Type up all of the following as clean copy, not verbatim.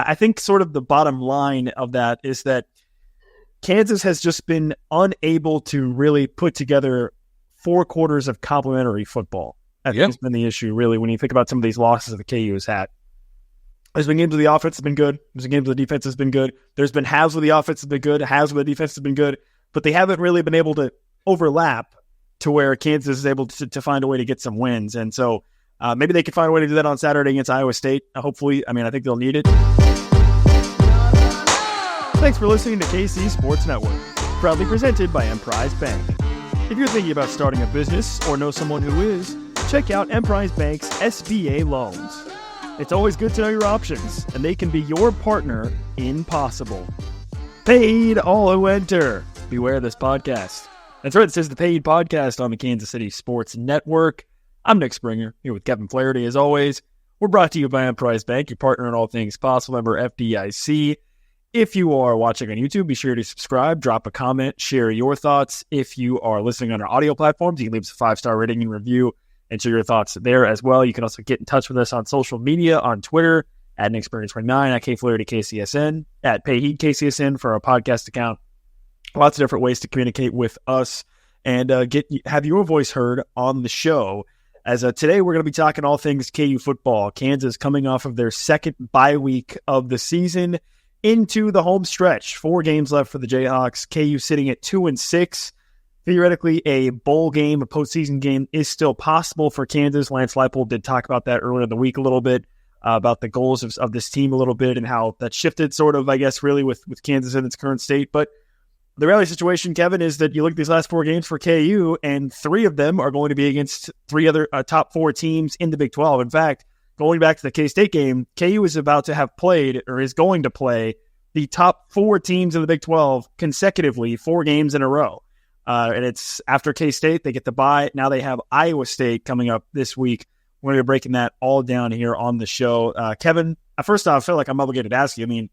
I think sort of the bottom line of that is that Kansas has just been unable to really put together 4 quarters of complementary football. I think has been the issue, really, when you think about some of these losses that KU has had. There's been games where the offense has been good. There's been games where the defense has been good. There's been halves where the offense has been good, halves where the defense has been good, but they haven't really been able to overlap to where Kansas is able to find a way to get some wins. And so maybe they can find a way to do that on Saturday against Iowa State. Hopefully, I think they'll need it. Thanks for listening to KC Sports Network, proudly presented by Emprise Bank. If you're thinking about starting a business or know someone who is, check out Emprise Bank's SBA loans. It's always good to know your options, and they can be your partner in possible. Paid all who enter. Beware this podcast. That's right, this is the Paid Podcast on the Kansas City Sports Network. I'm Nick Springer, here with Kevin Flaherty as always. We're brought to you by Emprise Bank, your partner in all things possible, member FDIC. If you are watching on YouTube, be sure to subscribe, drop a comment, share your thoughts. If you are listening on our audio platforms, you can leave us a 5-star rating and review and share your thoughts there as well. You can also get in touch with us on social media, on Twitter, at NickSpringer29, at KFlahertyKCSN, at PayHeatKCSN for our podcast account. Lots of different ways to communicate with us and have your voice heard on the show. As today, we're going to be talking all things KU football. Kansas coming off of their second bye week of the season into the home stretch. 4 games left for the Jayhawks. KU sitting at 2-6. Theoretically, a bowl game, a postseason game, is still possible for Kansas. Lance Leipold did talk about that earlier in the week a little bit, about the goals of this team a little bit and how that shifted sort of, I guess, really with Kansas in its current state. But the reality situation, Kevin, is that you look at these last 4 games for KU, and 3 of them are going to be against 3 other top 4 teams in the Big 12. In fact, going back to the K-State game, KU is about to have played, or is going to play, the top 4 teams in the Big 12 consecutively, 4 games in a row. And it's after K-State, they get the bye. Now they have Iowa State coming up this week. We're going to be breaking that all down here on the show. Kevin, first off, I feel like I'm obligated to ask you. I mean,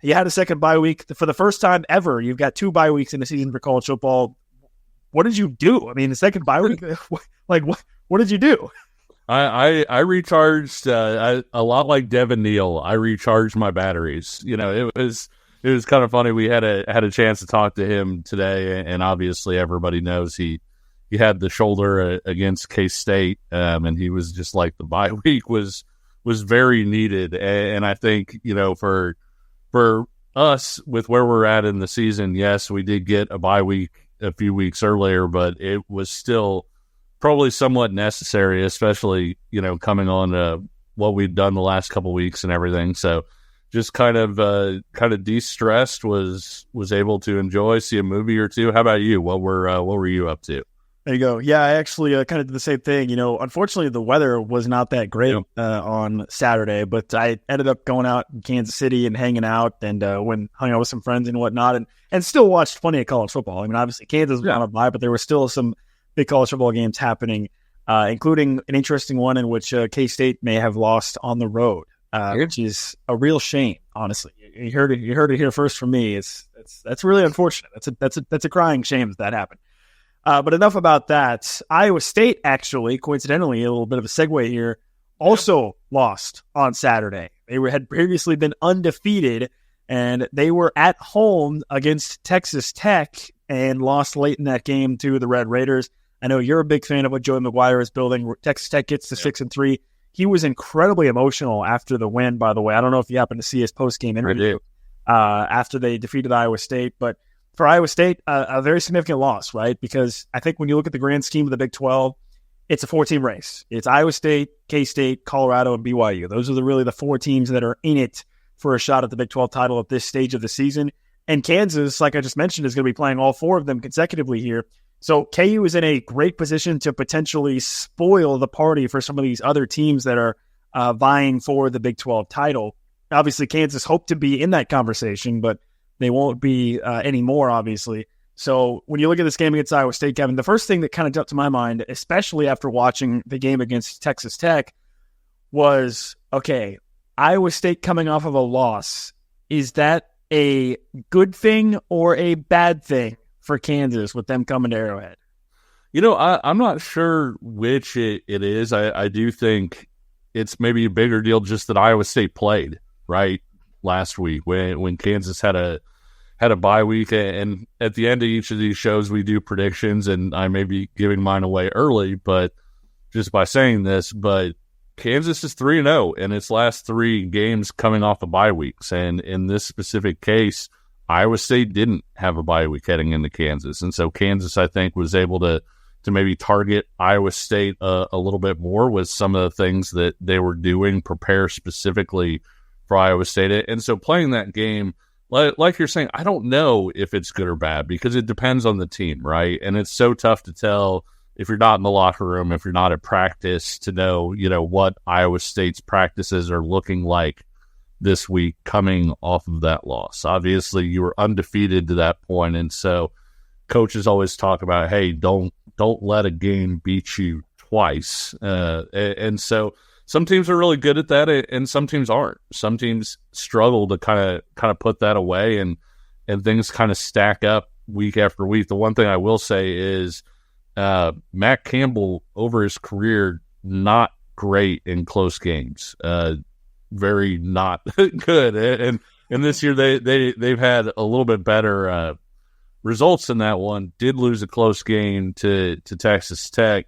you had a second bye week. For the first time ever, you've got 2 bye weeks in the season for college football. What did you do? I mean, the second bye week, like what did you do? I recharged a lot like Devin Neal. I recharged my batteries. You know, it was kind of funny. We had a chance to talk to him today, and obviously everybody knows he had the shoulder against K-State, and he was just like, the bye week was very needed. And I think, you know, for us with where we're at in the season, yes, we did get a bye week a few weeks earlier, but it was still probably somewhat necessary, especially, you know, coming on what we've done the last couple weeks and everything. So just kind of de-stressed, was able to enjoy, see a movie or two. How about you? What were you up to? There you go. Yeah, I actually kind of did the same thing. You know, unfortunately, the weather was not that great on Saturday, but I ended up going out in Kansas City and hanging out, and hung out with some friends and whatnot, and still watched plenty of college football. I mean, obviously, Kansas was on a bye, but there were still some big college football games happening, including an interesting one in which K-State may have lost on the road, which is a real shame, honestly. You heard it here first from me. That's really unfortunate. That's a crying shame that happened. But enough about that. Iowa State, actually, coincidentally, a little bit of a segue here, also lost on Saturday. They had previously been undefeated, and they were at home against Texas Tech and lost late in that game to the Red Raiders. I know you're a big fan of what Joey McGuire is building. Texas Tech gets to 6-3. He was incredibly emotional after the win, by the way. I don't know if you happened to see his post-game interview after they defeated Iowa State, but for Iowa State, a very significant loss, right? Because I think when you look at the grand scheme of the Big 12, it's a 4-team race. It's Iowa State, K-State, Colorado, and BYU. Those are really the 4 teams that are in it for a shot at the Big 12 title at this stage of the season. And Kansas, like I just mentioned, is going to be playing all 4 of them consecutively here. So KU is in a great position to potentially spoil the party for some of these other teams that are vying for the Big 12 title. Obviously, Kansas hoped to be in that conversation, but they won't be anymore, obviously. So when you look at this game against Iowa State, Kevin, the first thing that kind of jumped to my mind, especially after watching the game against Texas Tech, was, okay, Iowa State coming off of a loss. Is that a good thing or a bad thing for Kansas with them coming to Arrowhead? You know, I'm not sure which it is. I do think it's maybe a bigger deal just that Iowa State played, right? last week when Kansas had a bye week, and at the end of each of these shows we do predictions, and I may be giving mine away early, but just by saying this, but Kansas is 3-0 in its last 3 games coming off of bye weeks, and in this specific case, Iowa State didn't have a bye week heading into Kansas, and so Kansas, I think, was able to maybe target Iowa State a little bit more with some of the things that they were doing, prepare specifically for Iowa State. And so playing that game, like you're saying, I don't know if it's good or bad because it depends on the team, right? And it's so tough to tell if you're not in the locker room, if you're not at practice, to know, what Iowa State's practices are looking like this week coming off of that loss. Obviously, you were undefeated to that point, and so coaches always talk about, hey, don't let a game beat you twice. And so some teams are really good at that, and some teams aren't. Some teams struggle to kind of put that away, and things kind of stack up week after week. The one thing I will say is Matt Campbell, over his career, not great in close games. Very not good. And this year they've had a little bit better results in that one. Did lose a close game to Texas Tech.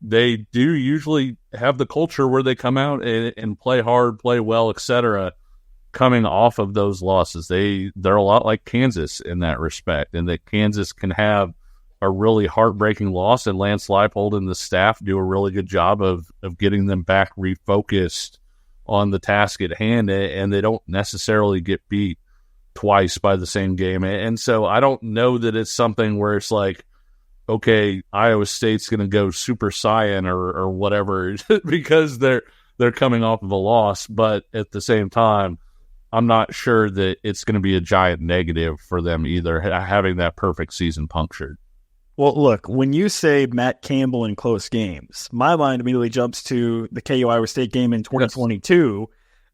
They do usually have the culture where they come out and play hard, play well, etc. Coming off of those losses, they're a lot like Kansas in that respect, and that Kansas can have a really heartbreaking loss, and Lance Leipold and the staff do a really good job of getting them back refocused on the task at hand, and they don't necessarily get beat twice by the same game. And so I don't know that it's something where it's like, okay, Iowa State's going to go Super Saiyan or whatever because they're coming off of a loss. But at the same time, I'm not sure that it's going to be a giant negative for them either, having that perfect season punctured. Well, look, when you say Matt Campbell in close games, my mind immediately jumps to the KU-Iowa State game in 2022,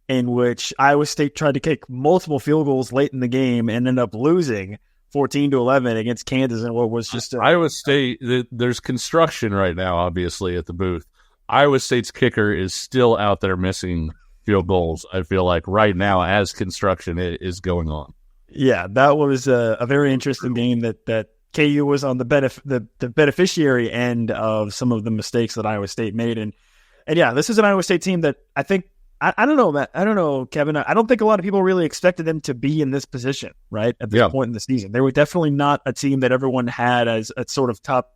in which Iowa State tried to kick multiple field goals late in the game and ended up losing 14-11 against Kansas in what was just Iowa State. There's construction right now, obviously, at the booth. Iowa State's kicker is still out there missing field goals, I feel like, right now as construction is going on. Yeah, that was a very interesting game that KU was on the beneficiary end of some of the mistakes that Iowa State made. And yeah, this is an Iowa State team that I think, I don't know, Matt. I don't know, Kevin. I don't think a lot of people really expected them to be in this position, right, at this point in the season. They were definitely not a team that everyone had as a sort of top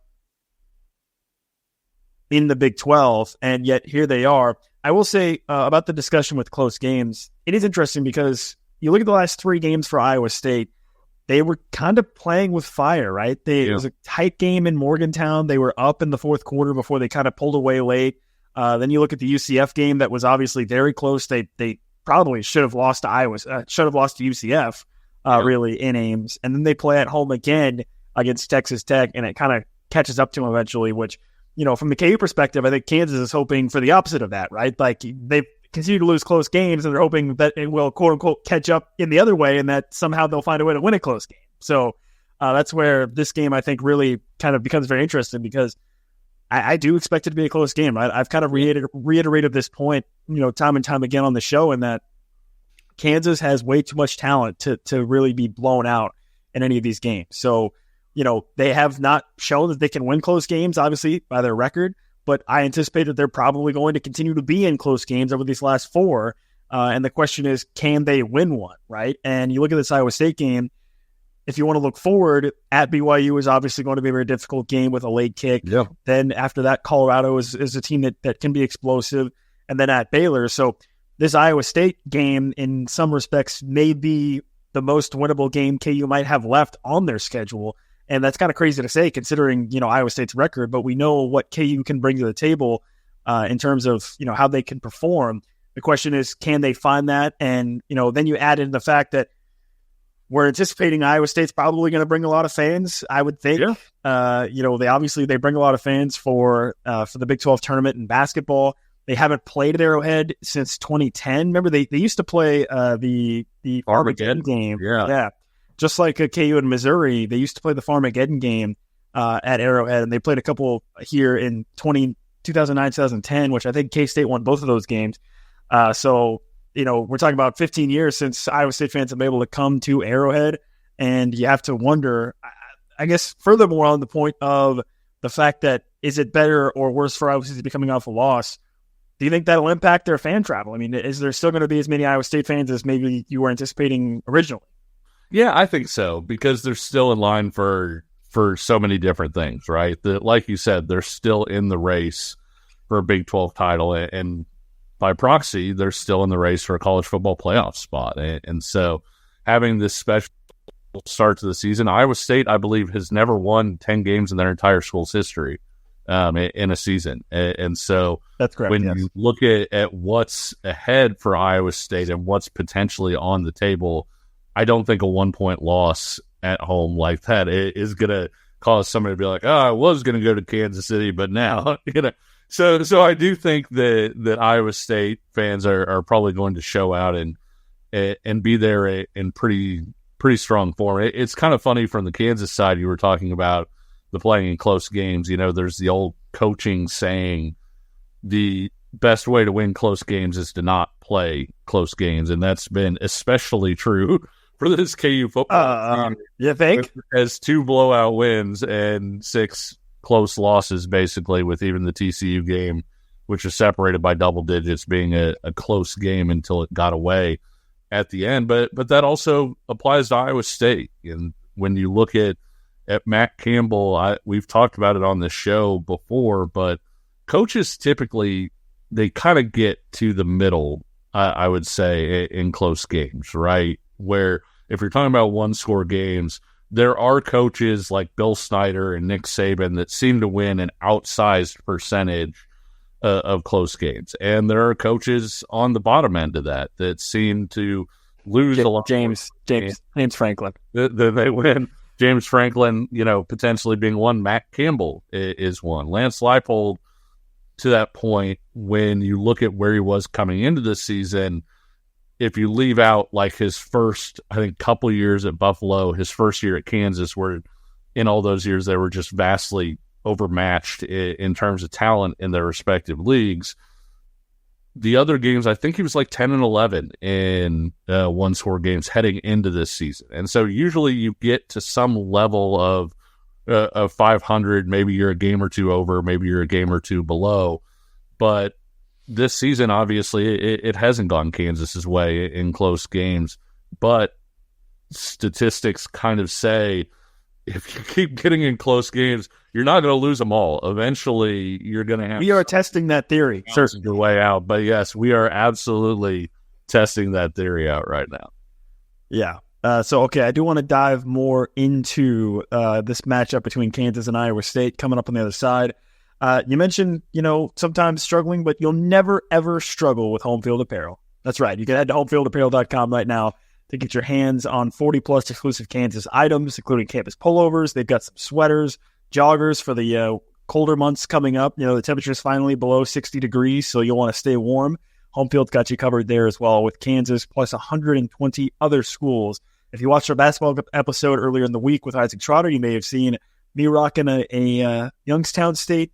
in the Big 12, and yet here they are. I will say about the discussion with close games, it is interesting because you look at the last 3 games for Iowa State, they were kind of playing with fire, right? It was a tight game in Morgantown. They were up in the fourth quarter before they kind of pulled away late. Then you look at the UCF game that was obviously very close. They probably should have lost to UCF, really, in Ames. And then they play at home again against Texas Tech, and it kind of catches up to them eventually, which, from the KU perspective, I think Kansas is hoping for the opposite of that, right? Like, they've continue to lose close games, and they're hoping that it will, quote unquote, catch up in the other way, and that somehow they'll find a way to win a close game. So that's where this game, I think, really kind of becomes very interesting, because I do expect it to be a close game. I've kind of reiterated this point, time and time again on the show, in that Kansas has way too much talent to really be blown out in any of these games. So, they have not shown that they can win close games, obviously, by their record. But I anticipate that they're probably going to continue to be in close games over these last 4. And the question is, can they win one, right? And you look at this Iowa State game, if you want to look forward, at BYU is obviously going to be a very difficult game with a late kick. Yeah. Then after that, Colorado is a team that can be explosive. And then at Baylor. So this Iowa State game, in some respects, may be the most winnable game KU might have left on their schedule. And that's kind of crazy to say, considering, Iowa State's record, but we know what KU can bring to the table in terms of, how they can perform. The question is, can they find that? And, then you add in the fact that we're anticipating Iowa State's probably going to bring a lot of fans, I would think. Yeah. They bring a lot of fans for the Big 12 tournament in basketball. They haven't played at Arrowhead since 2010. Remember, they used to play the Armageddon game. Yeah. Just like KU in Missouri, they used to play the Farmageddon game at Arrowhead, and they played a couple here in 2009, 2010, which I think K-State won both of those games. So we're talking about 15 years since Iowa State fans have been able to come to Arrowhead, and you have to wonder, I guess, furthermore on the point of the fact that is it better or worse for Iowa State to be coming off a loss? Do you think that'll impact their fan travel? I mean, is there still going to be as many Iowa State fans as maybe you were anticipating originally? Yeah, I think so, because they're still in line for so many different things, right? Like you said, they're still in the race for a Big 12 title, and by proxy, they're still in the race for a college football playoff spot. And so having this special start to the season, Iowa State, I believe, has never won 10 games in their entire school's history in a season. And so that's correct. When yes. you look at what's ahead for Iowa State and what's potentially on the table, I don't think a 1-point loss at home like that is going to cause somebody to be like, oh, I was going to go to Kansas City, but now, So I do think that Iowa State fans are probably going to show out and be there in pretty strong form. It's kind of funny from the Kansas side. You were talking about the playing in close games. There's the old coaching saying, the best way to win close games is to not play close games, and that's been especially true for this KU football team. You think? As 2 blowout wins and 6 close losses, basically, with even the TCU game, which is separated by double digits, being a close game until it got away at the end. But that also applies to Iowa State. And when you look at Matt Campbell, we've talked about it on the show before, but coaches typically, they kind of get to the middle, I would say, in close games, right? Where if you're talking about 1-score games, there are coaches like Bill Snyder and Nick Saban that seem to win an outsized percentage of close games. And there are coaches on the bottom end of that seem to lose a lot. James Franklin. They win. James Franklin, potentially being one. Matt Campbell is one. Lance Leipold, to that point, when you look at where he was coming into the season, if you leave out like his first, I think, couple years at Buffalo, his first year at Kansas, where in all those years they were just vastly overmatched in terms of talent in their respective leagues. The other games, I think he was like 10 and 11 in 1-score games heading into this season. And so usually you get to some level of 500, maybe you're a game or two over, maybe you're a game or two below. But this season, obviously, it hasn't gone Kansas's way in close games. But statistics kind of say if you keep getting in close games, you're not going to lose them all. Eventually, you're going to have. We are testing that theory. Certainly your way out. But yes, we are absolutely testing that theory out right now. Yeah. I do want to dive more into this matchup between Kansas and Iowa State coming up on the other side. You mentioned, sometimes struggling, but you'll never, ever struggle with home field apparel. That's right. You can head to homefieldapparel.com right now to get your hands on 40-plus exclusive Kansas items, including campus pullovers. They've got some sweaters, joggers for the colder months coming up. The temperature is finally below 60 degrees, so you'll want to stay warm. Home field's got you covered there as well with Kansas, plus 120 other schools. If you watched our basketball episode earlier in the week with Isaac Trotter, you may have seen me rocking a Youngstown State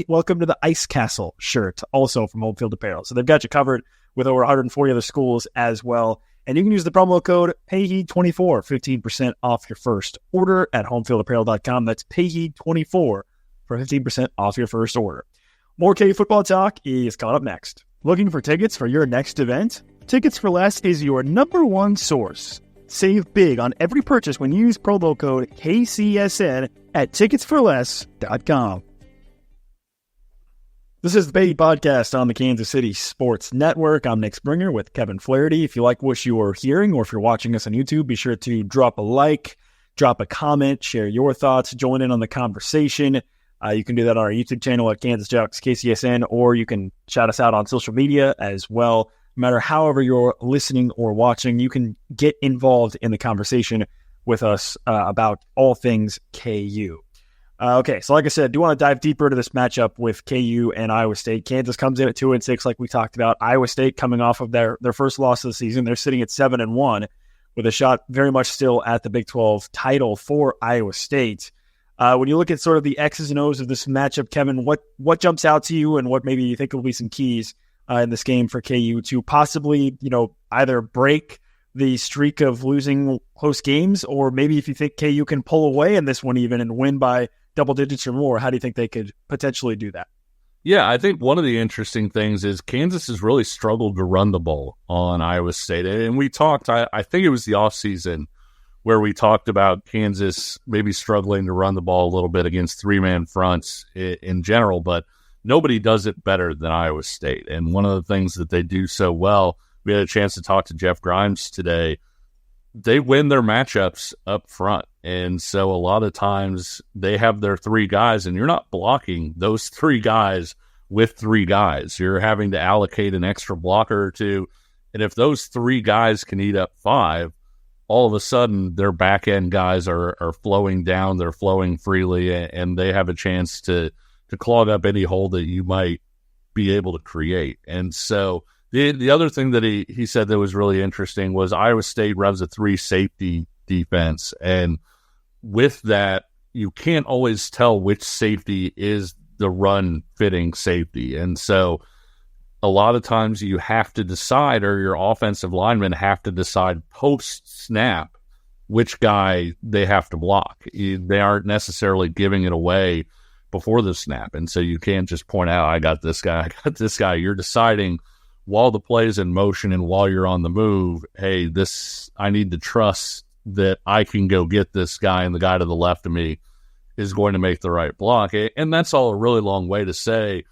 Welcome to the Ice Castle shirt, also from Home Field Apparel. So they've got you covered with over 140 other schools as well. And you can use the promo code PAYHEAT24, 15% off your first order at homefieldapparel.com. That's PAYHEAT24 for 15% off your first order. More KU football talk is coming up next. Looking for tickets for your next event? Tickets for Less is your number one source. Save big on every purchase when you use promo code KCSN at ticketsforless.com. This is the Pay Podcast on the Kansas City Sports Network. I'm Nick Springer with Kevin Flaherty. If you like what you are hearing, or if you're watching us on YouTube, be sure to drop a like, drop a comment, share your thoughts, join in on the conversation. You can do that on our YouTube channel at Kansas Jayhawks KCSN, or you can shout us out on social media as well. No matter however you're listening or watching, you can get involved in the conversation with us about all things KU. Okay, so like I said, I do want to dive deeper into this matchup with KU and Iowa State. Kansas comes in at 2-6, like we talked about. Iowa State coming off of their first loss of the season. They're sitting at 7-1 with a shot very much still at the Big 12 title for Iowa State. When you look at sort of the X's and O's of this matchup, Kevin, what jumps out to you, and what maybe you think will be some keys in this game for KU to possibly, either break the streak of losing close games, or maybe if you think KU can pull away in this one even and win by double digits or more, how do you think they could potentially do that? Yeah, I think one of the interesting things is Kansas has really struggled to run the ball on Iowa State. And we talked, I think it was the offseason, where we talked about Kansas maybe struggling to run the ball a little bit against three-man fronts in general, but nobody does it better than Iowa State. And one of the things that they do so well, we had a chance to talk to Jeff Grimes today, they win their matchups up front. And so a lot of times they have their three guys, and you're not blocking those three guys with three guys. You're having to allocate an extra blocker or two. And if those three guys can eat up five, all of a sudden their back end guys are flowing down, they're flowing freely, and they have a chance to clog up any hole that you might be able to create. And so the other thing that he said that was really interesting was Iowa State runs a three safety defense. And with that, you can't always tell which safety is the run fitting safety. And so a lot of times you have to decide, or your offensive linemen have to decide post snap which guy they have to block. They aren't necessarily giving it away before the snap. And so you can't just point out, I got this guy, I got this guy. You're deciding while the play is in motion and while you're on the move, hey, I need to trust that I can go get this guy, and the guy to the left of me is going to make the right block. And that's all a really long way to say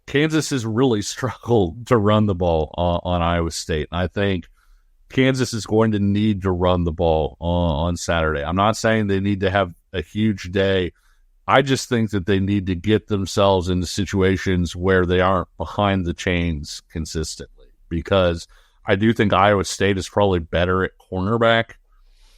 Kansas has really struggled to run the ball on Iowa State. And I think Kansas is going to need to run the ball on Saturday. I'm not saying they need to have a huge day. I just think that they need to get themselves into situations where they aren't behind the chains consistently, because I do think Iowa State is probably better at cornerback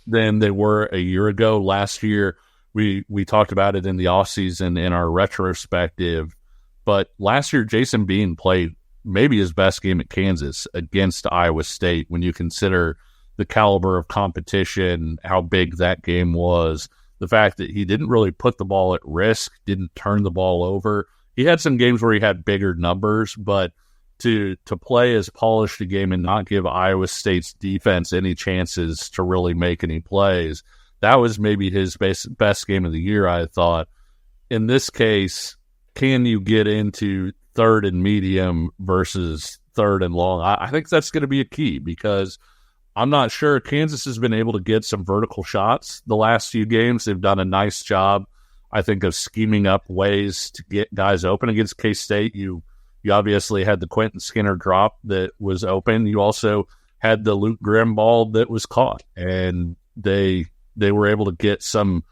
than they were a year ago. Last year, we talked about it in the offseason in our retrospective, but last year Jason Bean played maybe his best game at Kansas against Iowa State when you consider the caliber of competition, how big that game was, the fact that he didn't really put the ball at risk, didn't turn the ball over. He had some games where he had bigger numbers, but to play as polished a game and not give Iowa State's defense any chances to really make any plays, that was maybe his best game of the year, I thought. In this case, can you get into third and medium versus third and long? I think that's going to be a key, because I'm not sure. Kansas has been able to get some vertical shots the last few games. They've done a nice job, I think, of scheming up ways to get guys open. Against K-State, you obviously had the Quentin Skinner drop that was open. You also had the Luke Grimm ball that was caught, and they were able to get some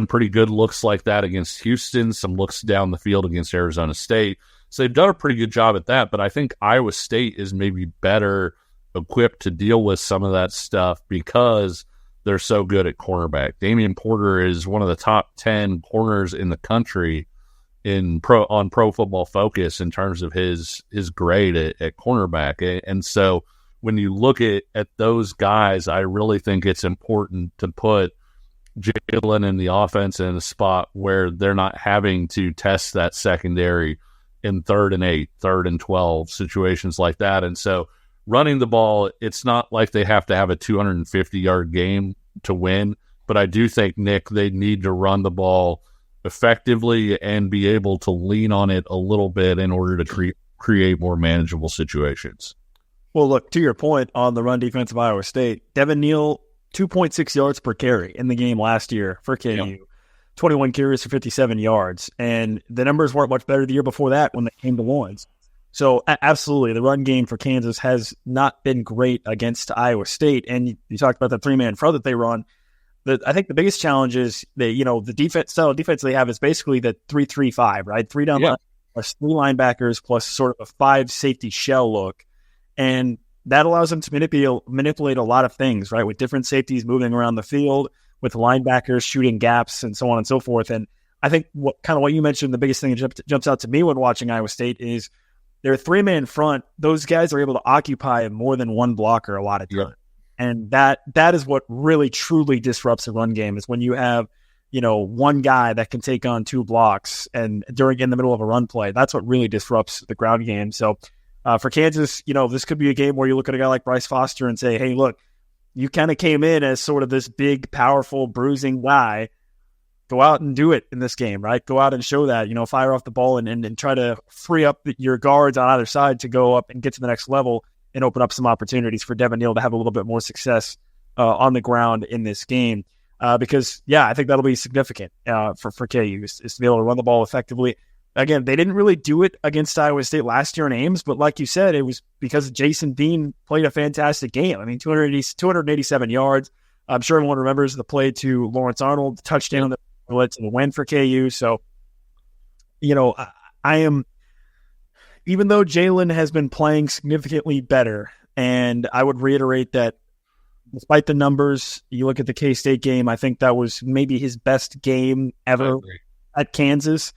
pretty good looks like that against Houston, some looks down the field against Arizona State. So they've done a pretty good job at that, but I think Iowa State is maybe better equipped to deal with some of that stuff because they're so good at cornerback. Damian Porter is one of the top 10 corners in the country on Pro Football Focus in terms of his grade at cornerback. And so when you look at those guys, I really think it's important to put Jalen in the offense in a spot where they're not having to test that secondary in 3rd and 8, 3rd and 12, situations like that. And so running the ball, it's not like they have to have a 250-yard game to win, but I do think, Nick, they need to run the ball effectively and be able to lean on it a little bit in order to create more manageable situations. Well, look, to your point on the run defense of Iowa State, Devin Neal, 2.6 yards per carry in the game last year for KU. Yep. 21 carries for 57 yards. And the numbers weren't much better the year before that when they came to Lawrence. So absolutely, the run game for Kansas has not been great against Iowa State. And you talked about the three-man front that they run. I think the biggest challenge is the defense style of defense they have is basically the 3-3-5, right? 3 down line plus 3 linebackers plus sort of a 5 safety shell look. And that allows them to manipulate a lot of things, right? With different safeties moving around the field, with linebackers shooting gaps and so on and so forth. And I think what you mentioned, the biggest thing that jumps out to me when watching Iowa State is their 3-man front. Those guys are able to occupy more than one blocker a lot of time. Yep. And that is what really truly disrupts the run game, is when you have, one guy that can take on 2 blocks and in the middle of a run play. That's what really disrupts the ground game. So For Kansas, this could be a game where you look at a guy like Bryce Foster and say, hey, look, you kind of came in as sort of this big, powerful, bruising guy. Go out and do it in this game, right? Go out and show that, fire off the ball and try to free up your guards on either side to go up and get to the next level and open up some opportunities for Devin Neal to have a little bit more success on the ground in this game. Because, I think that'll be significant for KU is to be able to run the ball effectively. Again, they didn't really do it against Iowa State last year in Ames, but like you said, it was because Jason Dean played a fantastic game. I mean, 287 yards. I'm sure everyone remembers the play to Lawrence Arnold, the touchdown that led to the win for KU. So, I am, even though Jalen has been playing significantly better, and I would reiterate that despite the numbers, you look at the K-State game, I think that was maybe his best game ever at Kansas.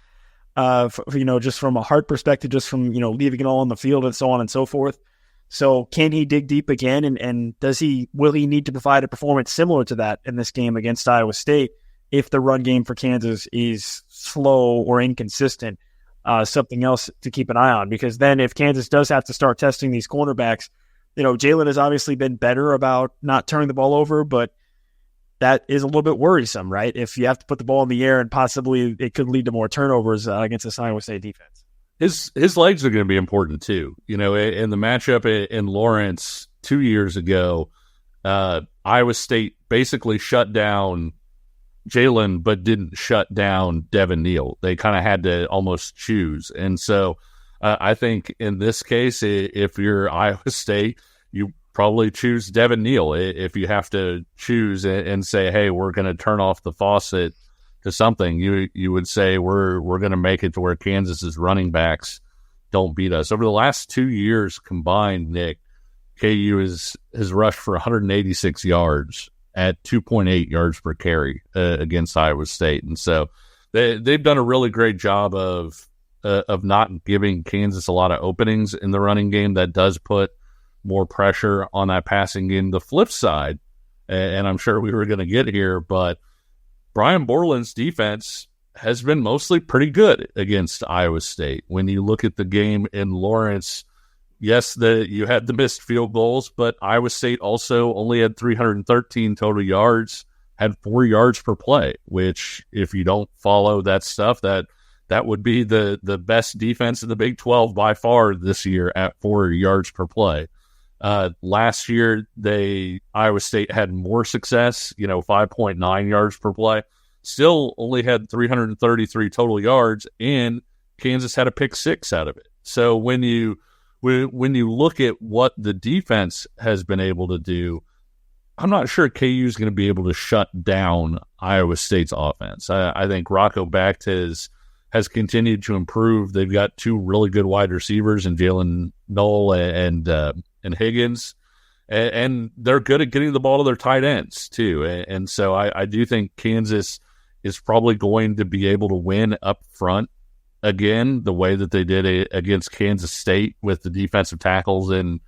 Just from a heart perspective, just from, leaving it all on the field and so on and so forth. So can he dig deep again? And will he need to provide a performance similar to that in this game against Iowa State if the run game for Kansas is slow or inconsistent? Something else to keep an eye on, because then if Kansas does have to start testing these cornerbacks, Jalen has obviously been better about not turning the ball over, but that is a little bit worrisome, right? If you have to put the ball in the air and possibly it could lead to more turnovers against this Iowa State defense. His legs are going to be important too. In the matchup in Lawrence 2 years ago, Iowa State basically shut down Jalen, but didn't shut down Devin Neal. They kind of had to almost choose. And so I think in this case, if you're Iowa State, you probably choose Devin Neal. If you have to choose and say, hey, we're going to turn off the faucet to something, you would say we're going to make it to where Kansas's running backs don't beat us. Over the last 2 years combined, Nick, KU has rushed for 186 yards at 2.8 yards per carry against Iowa State. And so they've done a really great job of not giving Kansas a lot of openings in the running game. That does put more pressure on that passing game. The flip side, and I'm sure we were going to get here, but Brian Borland's defense has been mostly pretty good against Iowa State. When you look at the game in Lawrence, yes, you had the missed field goals, but Iowa State also only had 313 total yards, had 4 yards per play, which if you don't follow that stuff, that would be the best defense in the Big 12 by far this year at 4 yards per play. Last year, Iowa State had more success, 5.9 yards per play. Still only had 333 total yards, and Kansas had a pick six out of it. So when you look at what the defense has been able to do, I'm not sure KU is going to be able to shut down Iowa State's offense. I think Rocco Bakht has continued to improve. They've got two really good wide receivers in Jalen Knoll and Higgins, and they're good at getting the ball to their tight ends too. And so I do think Kansas is probably going to be able to win up front again, the way that they did against Kansas State with the defensive tackles in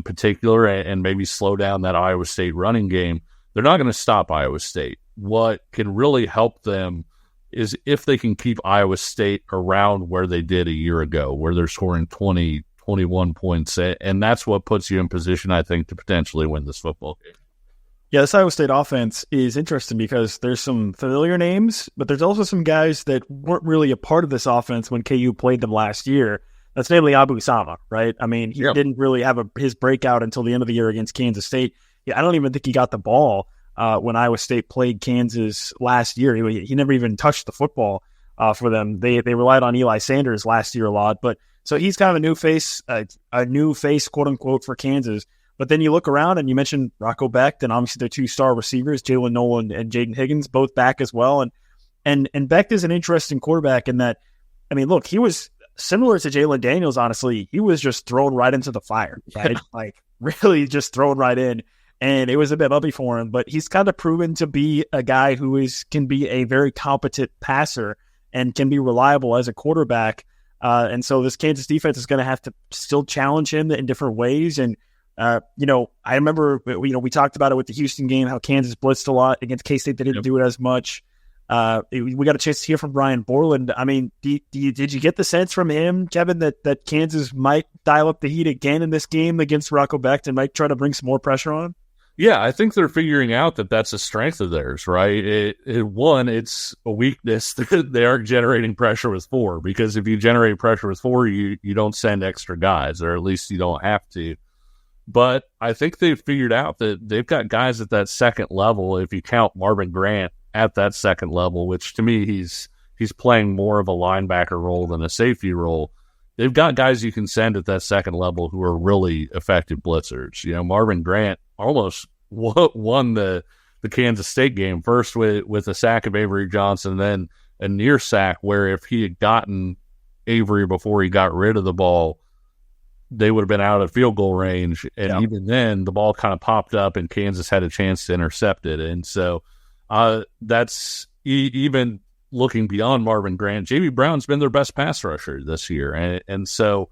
particular, and maybe slow down that Iowa State running game. They're not going to stop Iowa State. What can really help them is if they can keep Iowa State around where they did a year ago, where they're scoring 20, 21 points. And that's what puts you in position, I think, to potentially win this football game. Yeah, this Iowa State offense is interesting because there's some familiar names, but there's also some guys that weren't really a part of this offense when KU played them last year. That's namely Abu Sama, right? I mean, he didn't really have his breakout until the end of the year against Kansas State. Yeah, I don't even think he got the ball when Iowa State played Kansas last year. He never even touched the football for them. They relied on Eli Sanders last year a lot, but so he's kind of a new face, quote unquote, for Kansas. But then you look around and you mentioned Rocco Bakht, and obviously their two star receivers, Jalen Nolan and Jaden Higgins, both back as well. And Bakht is an interesting quarterback in that, I mean, look, he was similar to Jalen Daniels, honestly. He was just thrown right into the fire, right? Like really just thrown right in. And it was a bit bumpy for him, but he's kind of proven to be a guy who can be a very competent passer and can be reliable as a quarterback. And so this Kansas defense is going to have to still challenge him in different ways. And, I remember, we talked about it with the Houston game, how Kansas blitzed a lot against K-State. They didn't do it as much. We got a chance to hear from Brian Borland. I mean, did you get the sense from him, Kevin, that Kansas might dial up the heat again in this game against Rocco Becht and might try to bring some more pressure on? Yeah, I think they're figuring out that that's a strength of theirs, right? One, it's a weakness that they aren't generating pressure with four, because if you generate pressure with four, you don't send extra guys, or at least you don't have to. But I think they've figured out that they've got guys at that second level, if you count Marvin Grant at that second level, which to me he's playing more of a linebacker role than a safety role. They've got guys you can send at that second level who are really effective blitzers. You know, Marvin Grant almost won the Kansas State game, first with a sack of Avery Johnson, then a near sack where if he had gotten Avery before he got rid of the ball, they would have been out of field goal range. And even then, the ball kind of popped up and Kansas had a chance to intercept it. And so that's even looking beyond Marvin Grant. J.B. Brown's been their best pass rusher this year. And so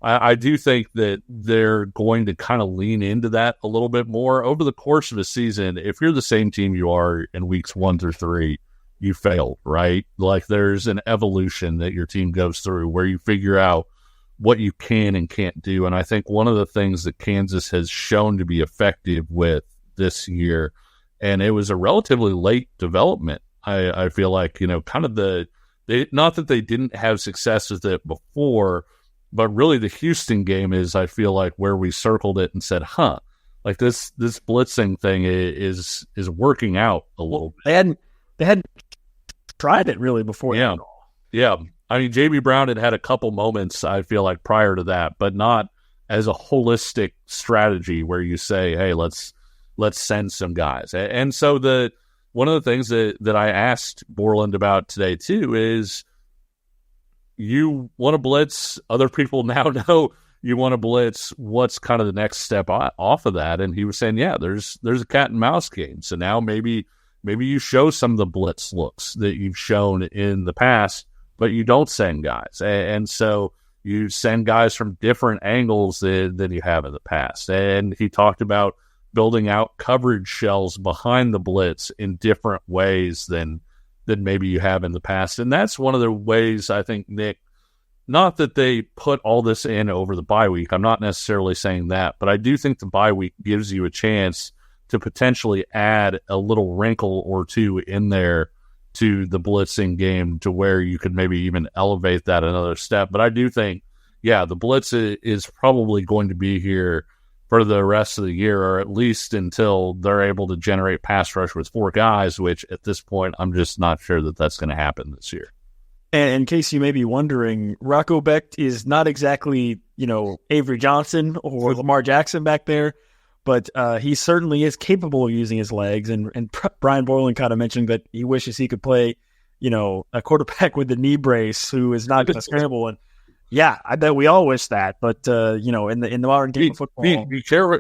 I do think that they're going to kind of lean into that a little bit more over the course of a season. If you're the same team you are in weeks 1 through 3, you failed, right? Like there's an evolution that your team goes through where you figure out what you can and can't do. And I think one of the things that Kansas has shown to be effective with this year, and it was a relatively late development, I feel like, you know, kind of not that they didn't have success with it before, but really the Houston game is, I feel like, where we circled it and said, like this blitzing thing is working out a little bit. They hadn't tried it really before. Yeah. Yeah. I mean, J.B. Brown had a couple moments, I feel like, prior to that, but not as a holistic strategy where you say, hey, let's send some guys. And so one of the things that I asked Borland about today too is, you want to blitz, other people now know you want to blitz, what's kind of the next step off of that? And he was saying, yeah, there's a cat and mouse game. So now maybe you show some of the blitz looks that you've shown in the past, but you don't send guys. And so you send guys from different angles than you have in the past. And he talked about building out coverage shells behind the blitz in different ways than maybe you have in the past. And that's one of the ways, I think, Nick, not that they put all this in over the bye week. I'm not necessarily saying that, but I do think the bye week gives you a chance to potentially add a little wrinkle or two in there to the blitzing game to where you could maybe even elevate that another step. But I do think, yeah, the blitz is probably going to be here for the rest of the year, or at least until they're able to generate pass rush with four guys, which at this point, I'm just not sure that that's going to happen this year. And in case you may be wondering, Rocco Becht is not exactly, Avery Johnson or Lamar Jackson back there, but he certainly is capable of using his legs. And Brian Borland kind of mentioned that he wishes he could play, a quarterback with the knee brace who is not going to scramble. And yeah, I bet we all wish that. But in the modern game of football,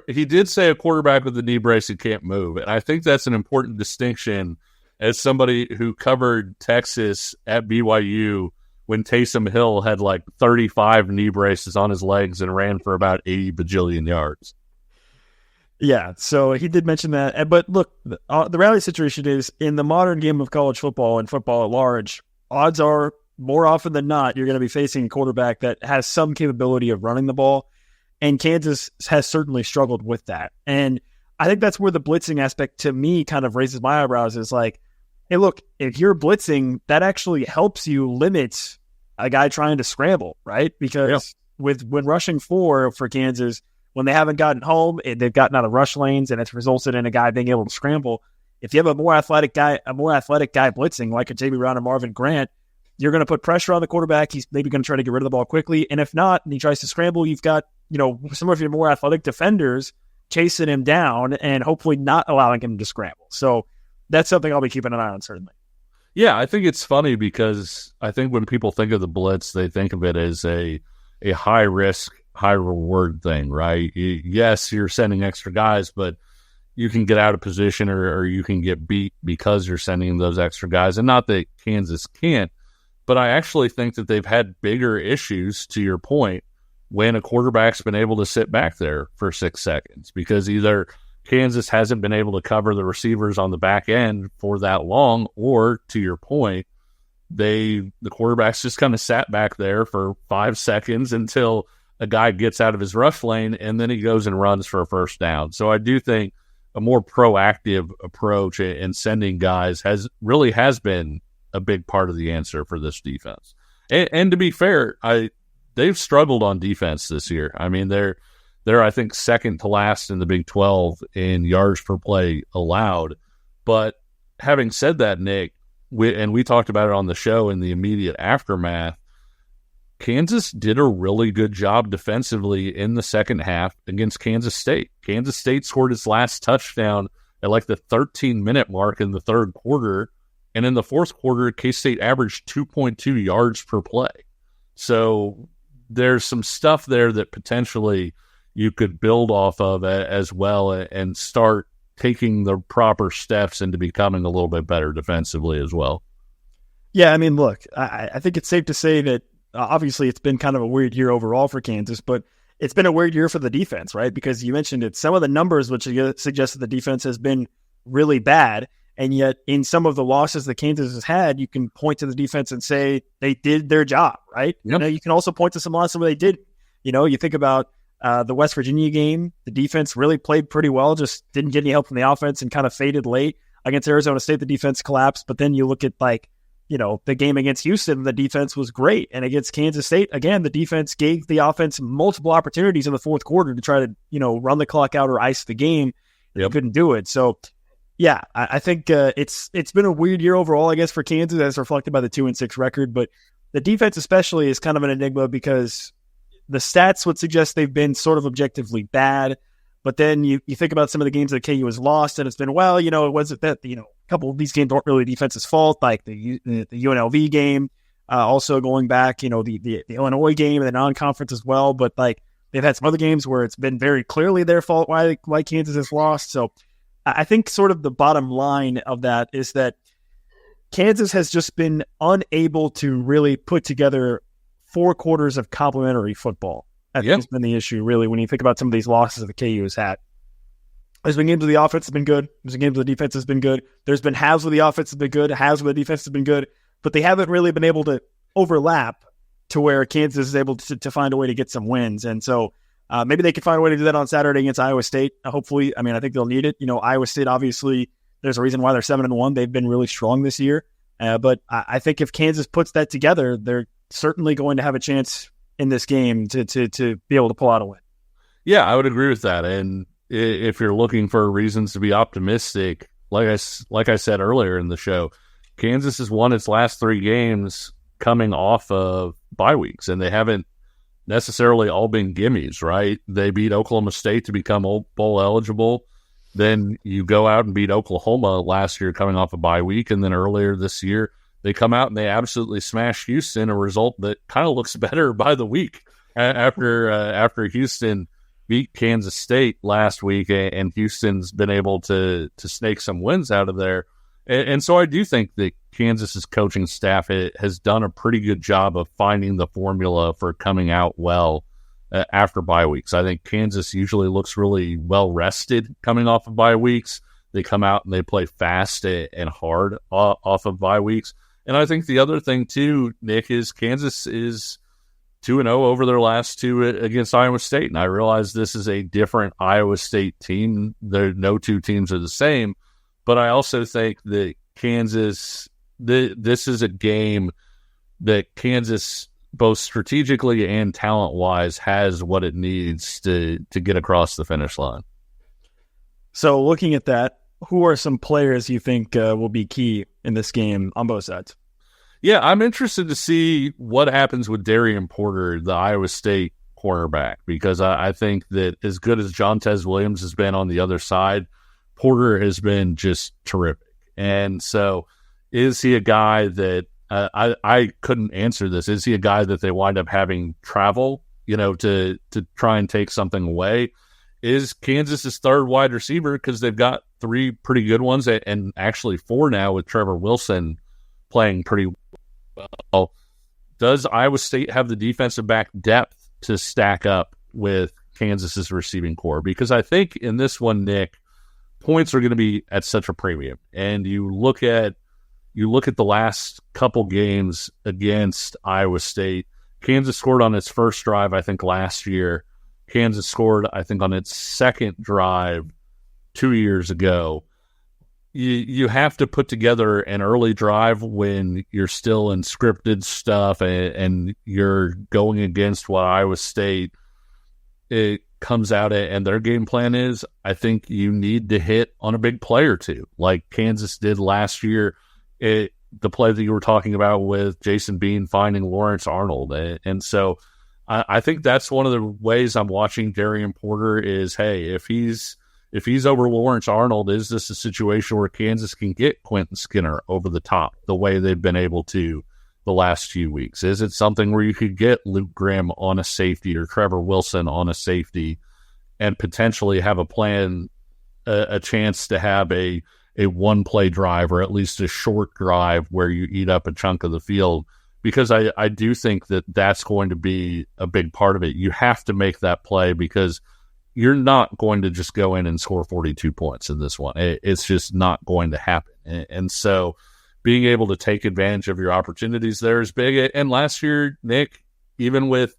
he did say a quarterback with the knee brace who can't move, and I think that's an important distinction. As somebody who covered Texas at BYU when Taysom Hill had like 35 knee braces on his legs and ran for about 80 bajillion yards. Yeah, so he did mention that. But look, the reality situation is, in the modern game of college football and football at large, odds are more often than not you're going to be facing a quarterback that has some capability of running the ball, and Kansas has certainly struggled with that. And I think that's where the blitzing aspect to me kind of raises my eyebrows, is like, hey, look, if you're blitzing, that actually helps you limit a guy trying to scramble, right? Because when rushing for Kansas, when they haven't gotten home, they've gotten out of rush lanes, and it's resulted in a guy being able to scramble. If you have a more athletic guy blitzing, like a J.B. Brown or Marvin Grant, you're going to put pressure on the quarterback. He's maybe going to try to get rid of the ball quickly. And if not, and he tries to scramble, you've got, some of your more athletic defenders chasing him down and hopefully not allowing him to scramble. So that's something I'll be keeping an eye on, certainly. Yeah, I think it's funny because I think when people think of the blitz, they think of it as a high risk, high reward thing, right? Yes, you're sending extra guys, but you can get out of position or you can get beat because you're sending those extra guys. And not that Kansas can't, but I actually think that they've had bigger issues, to your point, when a quarterback's been able to sit back there for 6 seconds, because either, the quarterback has been able to Kansas hasn't been able to cover the receivers on the back end for that long, or to your point, the quarterbacks just kind of sat back there for 5 seconds until a guy gets out of his rush lane, and then he goes and runs for a first down. So I do think a more proactive approach in sending guys has been a big part of the answer for this defense. And to be fair, they've struggled on defense this year. I mean, they're I think second to last in the Big 12 in yards per play allowed. But having said that, Nick, we talked about it on the show in the immediate aftermath, Kansas did a really good job defensively in the second half against Kansas State. Kansas State scored its last touchdown at like the 13-minute mark in the third quarter, and in the fourth quarter, K-State averaged 2.2 yards per play. So there's some stuff there that potentially you could build off of as well and start taking the proper steps into becoming a little bit better defensively as well. Yeah, I mean, look, I think it's safe to say that obviously it's been kind of a weird year overall for Kansas, but it's been a weird year for the defense, right? Because you mentioned it. Some of the numbers which suggest that the defense has been really bad, and yet in some of the losses that Kansas has had, you can point to the defense and say they did their job, right? Yep. You can also point to some losses where they did. You think about the West Virginia game, the defense really played pretty well, just didn't get any help from the offense and kind of faded late. Against Arizona State, the defense collapsed, but then you look at the game against Houston, the defense was great. And against Kansas State, again, the defense gave the offense multiple opportunities in the fourth quarter to try to, run the clock out or ice the game. Yep. Couldn't do it. So, yeah, I think it's been a weird year overall, I guess, for Kansas, as reflected by the 2-6 record. But the defense especially is kind of an enigma because the stats would suggest they've been sort of objectively bad. But then you think about some of the games that KU has lost, and it's been, it wasn't that, a couple of these games aren't really defense's fault, like the UNLV game, also going back, the Illinois game and the non-conference as well. But they've had some other games where it's been very clearly their fault why Kansas has lost. So I think sort of the bottom line of that is that Kansas has just been unable to really put together 4 quarters of complementary football. I think has been the issue, really, when you think about some of these losses that the KU has had. There's been games where the offense has been good. There's been games where the defense has been good. There's been halves where the offense has been good, halves where the defense has been good, but they haven't really been able to overlap to where Kansas is able to find a way to get some wins. And so maybe they can find a way to do that on Saturday against Iowa State. Hopefully, I think they'll need it. Iowa State, obviously, there's a reason why they're 7-1. They've been really strong this year. But I think if Kansas puts that together, they're certainly going to have a chance in this game to be able to pull out a win. Yeah, I would agree with that. And if you're looking for reasons to be optimistic, like I said earlier in the show, Kansas has won its last 3 games coming off of bye weeks, and they haven't necessarily all been gimmies, right? They beat Oklahoma State to become bowl eligible. Then you go out and beat Oklahoma last year coming off a bye week, and then earlier this year, they come out and they absolutely smash Houston, a result that kind of looks better by the week after Houston beat Kansas State last week, and Houston's been able to snake some wins out of there. And so I do think that Kansas's coaching staff has done a pretty good job of finding the formula for coming out well after bye weeks. I think Kansas usually looks really well rested coming off of bye weeks. They come out and they play fast and hard off of bye weeks. And I think the other thing, too, Nick, is Kansas is 2-0 over their last 2 against Iowa State. And I realize this is a different Iowa State team. No 2 teams are the same. But I also think that Kansas, this is a game that Kansas, both strategically and talent-wise, has what it needs to get across the finish line. So looking at that, who are some players you think will be key in this game on both sides? Yeah, I'm interested to see what happens with Darian Porter, the Iowa State cornerback, because I think that as good as Jontez Williams has been on the other side, Porter has been just terrific. And so is he a guy that I couldn't answer this. Is he a guy that they wind up having travel, to try and take something away? Is Kansas's third wide receiver, because they've got 3 pretty good ones, and actually 4 now with Trevor Wilson playing pretty well. Does Iowa State have the defensive back depth to stack up with Kansas's receiving core? Because I think in this one, Nick, points are going to be at such a premium. And you look at the last couple games against Iowa State. Kansas scored on its first drive, I think, last year. Kansas scored, I think, on its second drive 2 years ago. You have to put together an early drive when you're still in scripted stuff and you're going against what Iowa State it comes out at, and their game plan is. I think you need to hit on a big play or two, like Kansas did last year. The play that you were talking about with Jason Bean finding Lawrence Arnold. And so I think that's one of the ways I'm watching Darian Porter is, hey, if he's over Lawrence Arnold, is this a situation where Kansas can get Quentin Skinner over the top the way they've been able to the last few weeks? Is it something where you could get Luke Graham on a safety or Trevor Wilson on a safety and potentially have a plan, a chance to have a one-play drive or at least a short drive where you eat up a chunk of the field? Because I do think that that's going to be a big part of it. You have to make that play because you're not going to just go in and score 42 points in this one. It's just not going to happen. And so being able to take advantage of your opportunities there is big. And last year, Nick, even with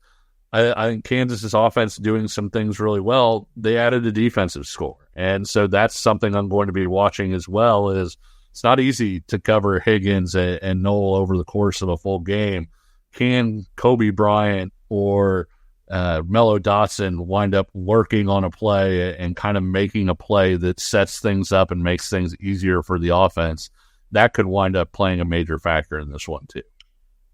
I think Kansas's offense doing some things really well, they added a defensive score. And so that's something I'm going to be watching as well. Is it's not easy to cover Higgins and Noel over the course of a full game. Can Kobe Bryant or Mello Dotson wind up working on a play and kind of making a play that sets things up and makes things easier for the offense? That could wind up playing a major factor in this one too.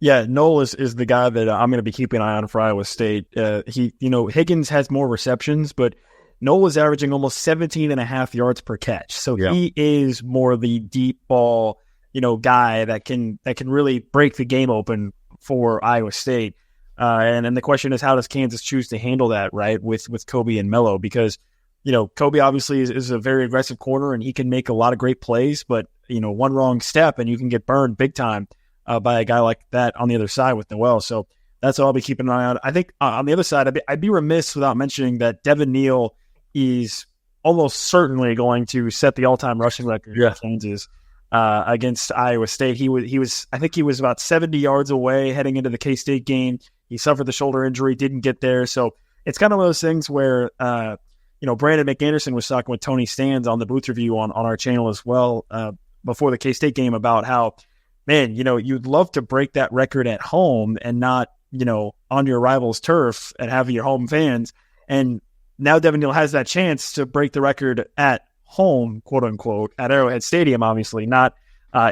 Yeah, Noel is the guy that I'm going to be keeping an eye on for Iowa State. Higgins has more receptions, but Noel is averaging almost 17 and a half yards per catch. So he is more the deep ball, guy that can really break the game open for Iowa State. And then the question is, how does Kansas choose to handle that, right, with Kobe and Mello? Because, Kobe obviously is a very aggressive corner, and he can make a lot of great plays, but, one wrong step and you can get burned big time by a guy like that on the other side with Noel. So that's what I'll be keeping an eye on. I think on the other side, I'd be remiss without mentioning that Devin Neal is almost certainly going to set the all-time rushing record for Kansas against Iowa State. He was I think he was about 70 yards away heading into the K-State game. He suffered the shoulder injury, didn't get there. So it's kind of one of those things where, Brandon McAnderson was talking with Tony Stands on the Booth Review on our channel as well before the K-State game about how, man, you'd love to break that record at home and not, on your rival's turf and have your home fans. And now Devin Neal has that chance to break the record at home, quote unquote, at Arrowhead Stadium, obviously not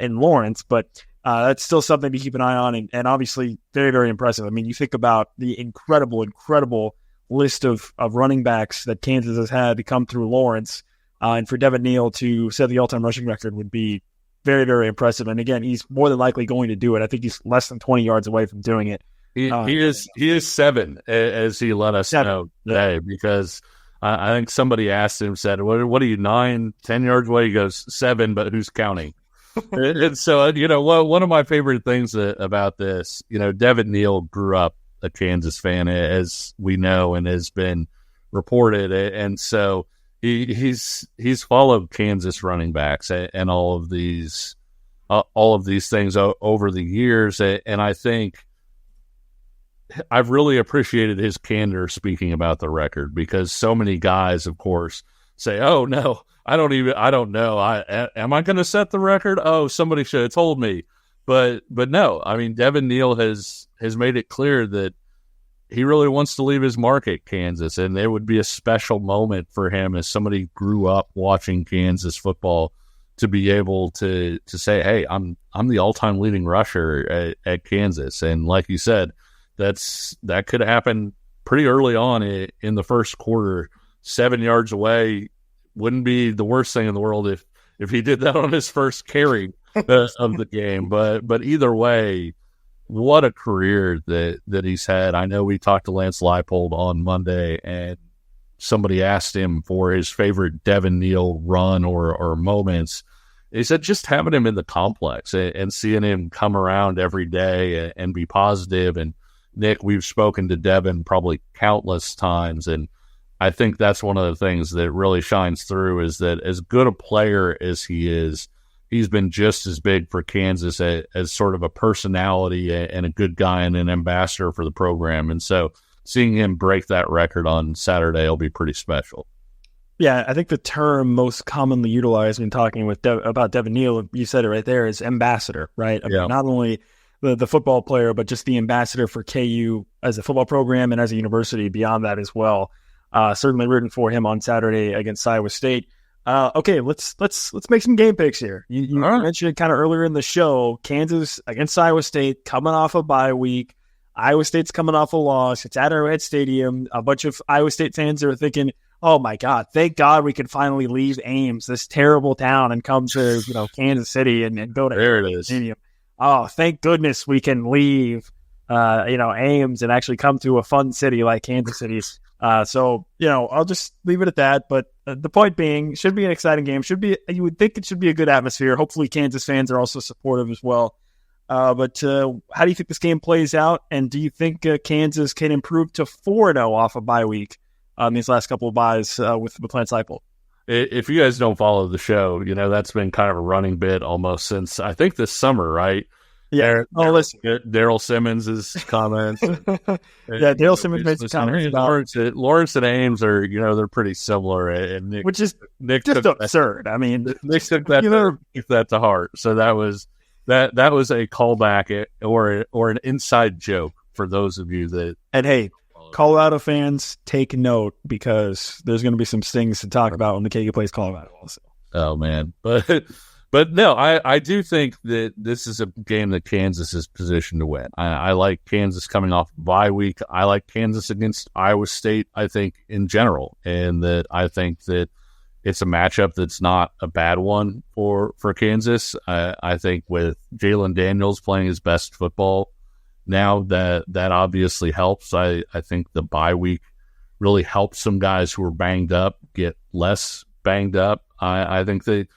in Lawrence, but that's still something to keep an eye on, and obviously very, very impressive. I mean, you think about the incredible list of running backs that Kansas has had to come through Lawrence, and for Devin Neal to set the all-time rushing record would be very, very impressive. And again, he's more than likely going to do it. I think he's less than 20 yards away from doing it. He is 7, as he let us know today, because I think somebody asked him, said, what are you, 9, 10 yards away? He goes, 7, but who's counting? And so, one of my favorite things about this, Devin Neal grew up a Kansas fan, as we know, and has been reported. And so he's followed Kansas running backs and all of these things over the years. And I think I've really appreciated his candor speaking about the record, because so many guys, of course, say, oh, no, I don't know. Am I going to set the record? Oh, somebody should have told me. But no, I mean, Devin Neal has made it clear that he really wants to leave his mark at Kansas, and it would be a special moment for him as somebody who grew up watching Kansas football to be able to say, hey, I'm the all-time leading rusher at Kansas. And like you said, that could happen pretty early on in the first quarter. 7 yards away wouldn't be the worst thing in the world if he did that on his first carry of the game. But either way, what a career that he's had. I know we talked to Lance Leipold on Monday, and somebody asked him for his favorite Devin Neal run or moments. He said just having him in the complex and seeing him come around every day and be positive. And Nick, we've spoken to Devin probably countless times, and I think that's one of the things that really shines through is that as good a player as he is, he's been just as big for Kansas as sort of a personality and a good guy and an ambassador for the program. And so seeing him break that record on Saturday will be pretty special. Yeah, I think the term most commonly utilized when talking about Devin Neal, you said it right there, is ambassador, right? I mean, not only the football player, but just the ambassador for KU as a football program and as a university beyond that as well. Certainly rooting for him on Saturday against Iowa State. Okay, let's make some game picks here. You mentioned it kind of earlier in the show. Kansas against Iowa State, coming off a bye week. Iowa State's coming off a loss. It's at Arrowhead Stadium. A bunch of Iowa State fans are thinking, "Oh my God, thank God we can finally leave Ames, this terrible town, and come to Kansas City and go to Arrowhead Stadium. Oh, thank goodness we can leave Ames and actually come to a fun city like Kansas City." So I'll just leave it at that. But the point being, should be an exciting game. You would think it should be a good atmosphere. Hopefully, Kansas fans are also supportive as well. But how do you think this game plays out? And do you think Kansas can improve to 4-0 off a bye week on these last couple of byes with Lance Leipold? If you guys don't follow the show, that's been kind of a running bit almost since I think this summer, right? Yeah. Listen. Daryl Simmons' comments. Daryl Simmons made some comments. Lawrence and Ames are, they're pretty similar. And Nick just absurd. I mean, Nick took that to heart. So that was a callback or an inside joke for those of you that. And hey, Colorado fans, take note because there's going to be some things to talk about when the KU plays Colorado also. Oh man, but no, I do think that this is a game that Kansas is positioned to win. I like Kansas coming off bye week. I like Kansas against Iowa State, I think, in general, and that I think that it's a matchup that's not a bad one for Kansas. I think with Jalen Daniels playing his best football now, that obviously helps. I think the bye week really helps some guys who are banged up get less banged up. I think that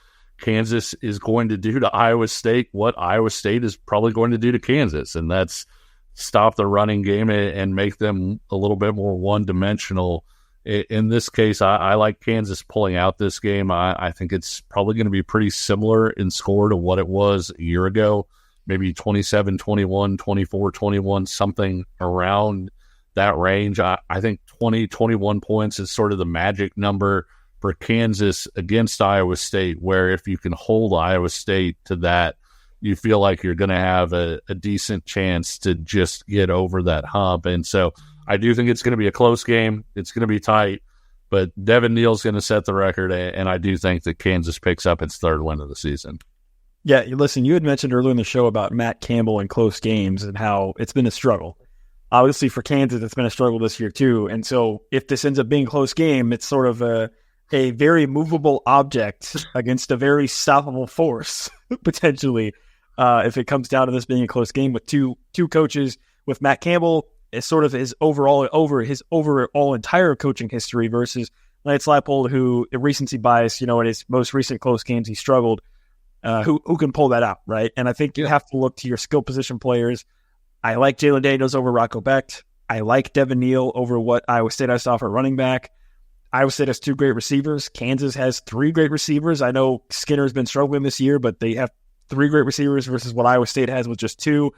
Kansas is going to do to Iowa State what Iowa State is probably going to do to Kansas, and that's stop the running game and make them a little bit more one-dimensional. In this case, I like Kansas pulling out this game. I think it's probably going to be pretty similar in score to what it was a year ago, maybe 27-21, 24-21, something around that range. I think 20, 21 points is sort of the magic number for Kansas against Iowa State, where if you can hold Iowa State to that, you feel like you're going to have a decent chance to just get over that hump. And so I do think it's going to be a close game. It's going to be tight, but Devin Neal's going to set the record, and I do think that Kansas picks up its third win of the season. Yeah, listen, you had mentioned earlier in the show about Matt Campbell and close games and how it's been a struggle. Obviously, for Kansas, it's been a struggle this year too. And so if this ends up being a close game, it's sort of a very movable object against a very stoppable force, potentially, if it comes down to this being a close game with two coaches, with Matt Campbell is sort of his overall entire coaching history versus Lance Leipold, who recency bias, in his most recent close games, he struggled. Who can pull that out, right? And I think you have to look to your skill position players. I like Jalen Daniels over Rocco Becht. I like Devin Neal over what Iowa State has to offer running back. Iowa State has two great receivers. Kansas has three great receivers. I know Skinner's been struggling this year, but they have three great receivers versus what Iowa State has with just two.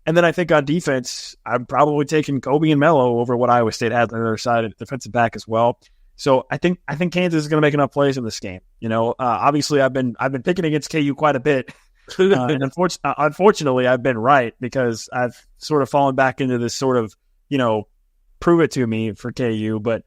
And then I think on defense, I'm probably taking Kobe and Mello over what Iowa State has on the other side of defensive back as well. So I think Kansas is going to make enough plays in this game. Obviously I've been picking against KU quite a bit, and unfortunately I've been right because I've sort of fallen back into this sort of prove it to me for KU. But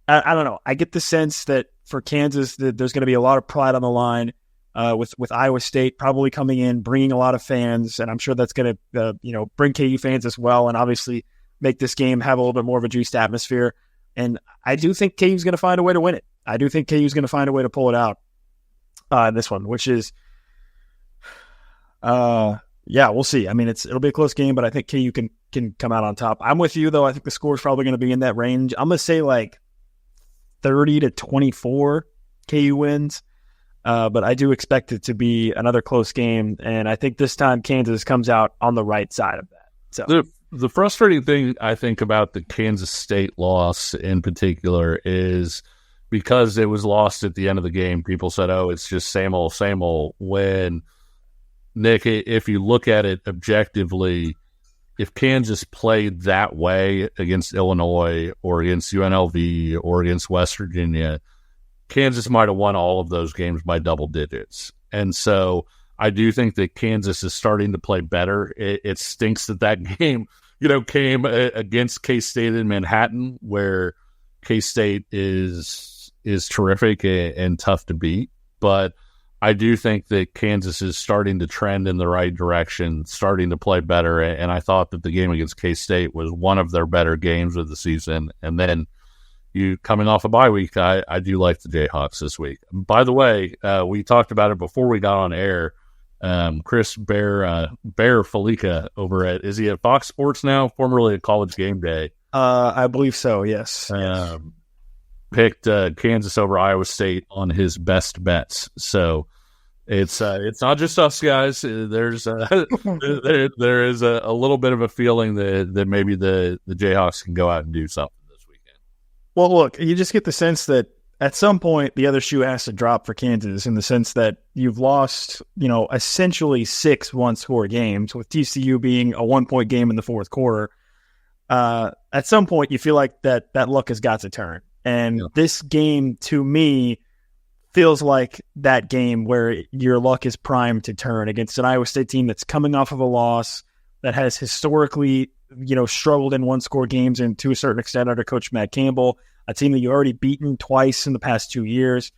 I don't know. I get the sense that for Kansas that there's going to be a lot of pride on the line with Iowa State probably coming in, bringing a lot of fans, and I'm sure that's going to bring KU fans as well, and obviously make this game have a little bit more of a juiced atmosphere. And I do think KU's going to find a way to win it. I do think KU's going to find a way to pull it out in this one, which is, we'll see. I mean, it'll be a close game, but I think KU can come out on top. I'm with you, though. I think the score is probably going to be in that range. I'm going to say like 30-24 KU wins, but I do expect it to be another close game, and I think this time Kansas comes out on the right side of that. So The frustrating thing I think about the Kansas State loss in particular is because it was lost at the end of the game, people said, oh, it's just same old, when, Nick, if you look at it objectively, if Kansas played that way against Illinois or against UNLV or against West Virginia, Kansas might have won all of those games by double digits. And so I do think that Kansas is starting to play better. It stinks that game, came against K-State in Manhattan, where K-State is terrific and tough to beat. But I do think that Kansas is starting to trend in the right direction, starting to play better. And I thought that the game against K-State was one of their better games of the season. And then you coming off a bye week, I do like the Jayhawks this week. By the way, we talked about it before we got on air. Chris Bear Felica over is he at Fox Sports now, formerly at College Game Day? I believe so, yes. Picked Kansas over Iowa State on his best bets. So it's not just us guys. There's there is a little bit of a feeling that maybe the Jayhawks can go out and do something this weekend. Well, look, you just get the sense that at some point the other shoe has to drop for Kansas, in the sense that you've lost, essentially 6 one-score games, with TCU being a 1-point game in the fourth quarter. At some point you feel like that luck has got to turn. And This game, to me, feels like that game where your luck is primed to turn against an Iowa State team that's coming off of a loss, that has historically, struggled in one-score games and to a certain extent under Coach Matt Campbell, a team that you've already beaten twice in the past 2 years.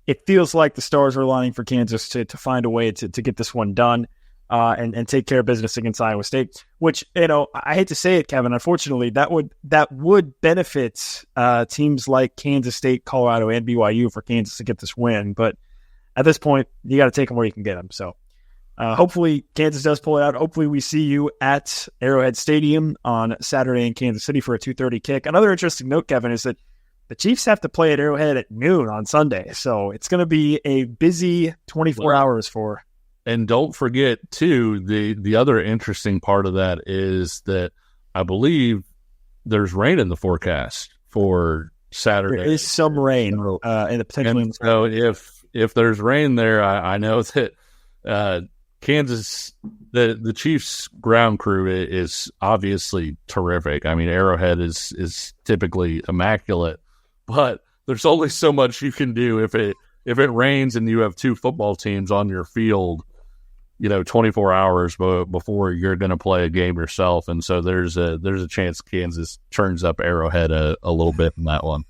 It feels like the stars are aligning for Kansas to find a way to get this one done and take care of business against Iowa State, which, I hate to say it, Kevin, unfortunately, that would benefit teams like Kansas State, Colorado, and BYU for Kansas to get this win. But at this point, you got to take them where you can get them. So hopefully Kansas does pull it out. Hopefully we see you at Arrowhead Stadium on Saturday in Kansas City for a 2:30 kick. Another interesting note, Kevin, is that the Chiefs have to play at Arrowhead at noon on Sunday. So it's going to be a busy 24 hours for... And don't forget, too, the other interesting part of that is that I believe there's rain in the forecast for Saturday. There is some rain, and potentially. And so if there's rain there, I know that Kansas, the Chiefs ground crew is obviously terrific. I mean, Arrowhead is typically immaculate, but there's only so much you can do if it rains and you have 2 football teams on your field, 24 hours before you're going to play a game yourself. And so there's a chance Kansas turns up Arrowhead a little bit in that one.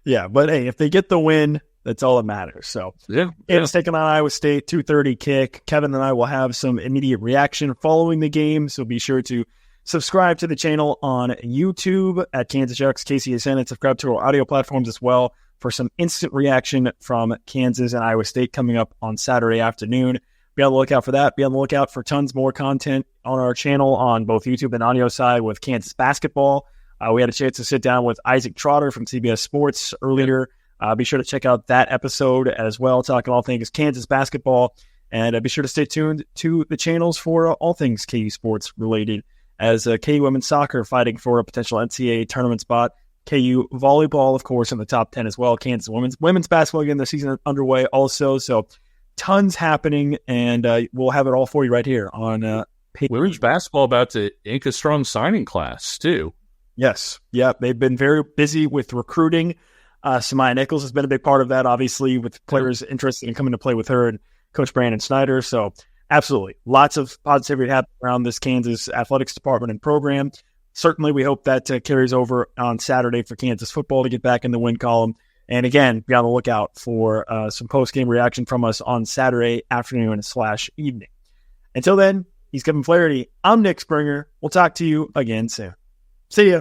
Yeah, but hey, if they get the win, that's all that matters. So it's taking on Iowa State, 2:30 kick. Kevin and I will have some immediate reaction following the game, so be sure to subscribe to the channel on YouTube at Kansas Jayhawks KCSN, and subscribe to our audio platforms as well for some instant reaction from Kansas and Iowa State coming up on Saturday afternoon. Be on the lookout for that. Be on the lookout for tons more content on our channel on both YouTube and audio side with Kansas basketball. We had a chance to sit down with Isaac Trotter from CBS Sports earlier. Be sure to check out that episode as well, talking all things Kansas basketball. And be sure to stay tuned to the channels for all things KU sports related, as KU women's soccer fighting for a potential NCAA tournament spot. KU volleyball, of course, in the top 10 as well. Kansas women's basketball again, the season underway also. So tons happening, and we'll have it all for you right here on women's basketball about to ink a strong signing class too. Yes. Yeah. They've been very busy with recruiting. Samaya Nichols has been a big part of that, obviously, with players interested in coming to play with her and Coach Brandon Snyder. So absolutely. Lots of positivity happening around this Kansas athletics department and program. Certainly, we hope that carries over on Saturday for Kansas football to get back in the win column. And again, be on the lookout for some post-game reaction from us on Saturday afternoon/evening. Until then, he's Kevin Flaherty. I'm Nick Springer. We'll talk to you again soon. See ya.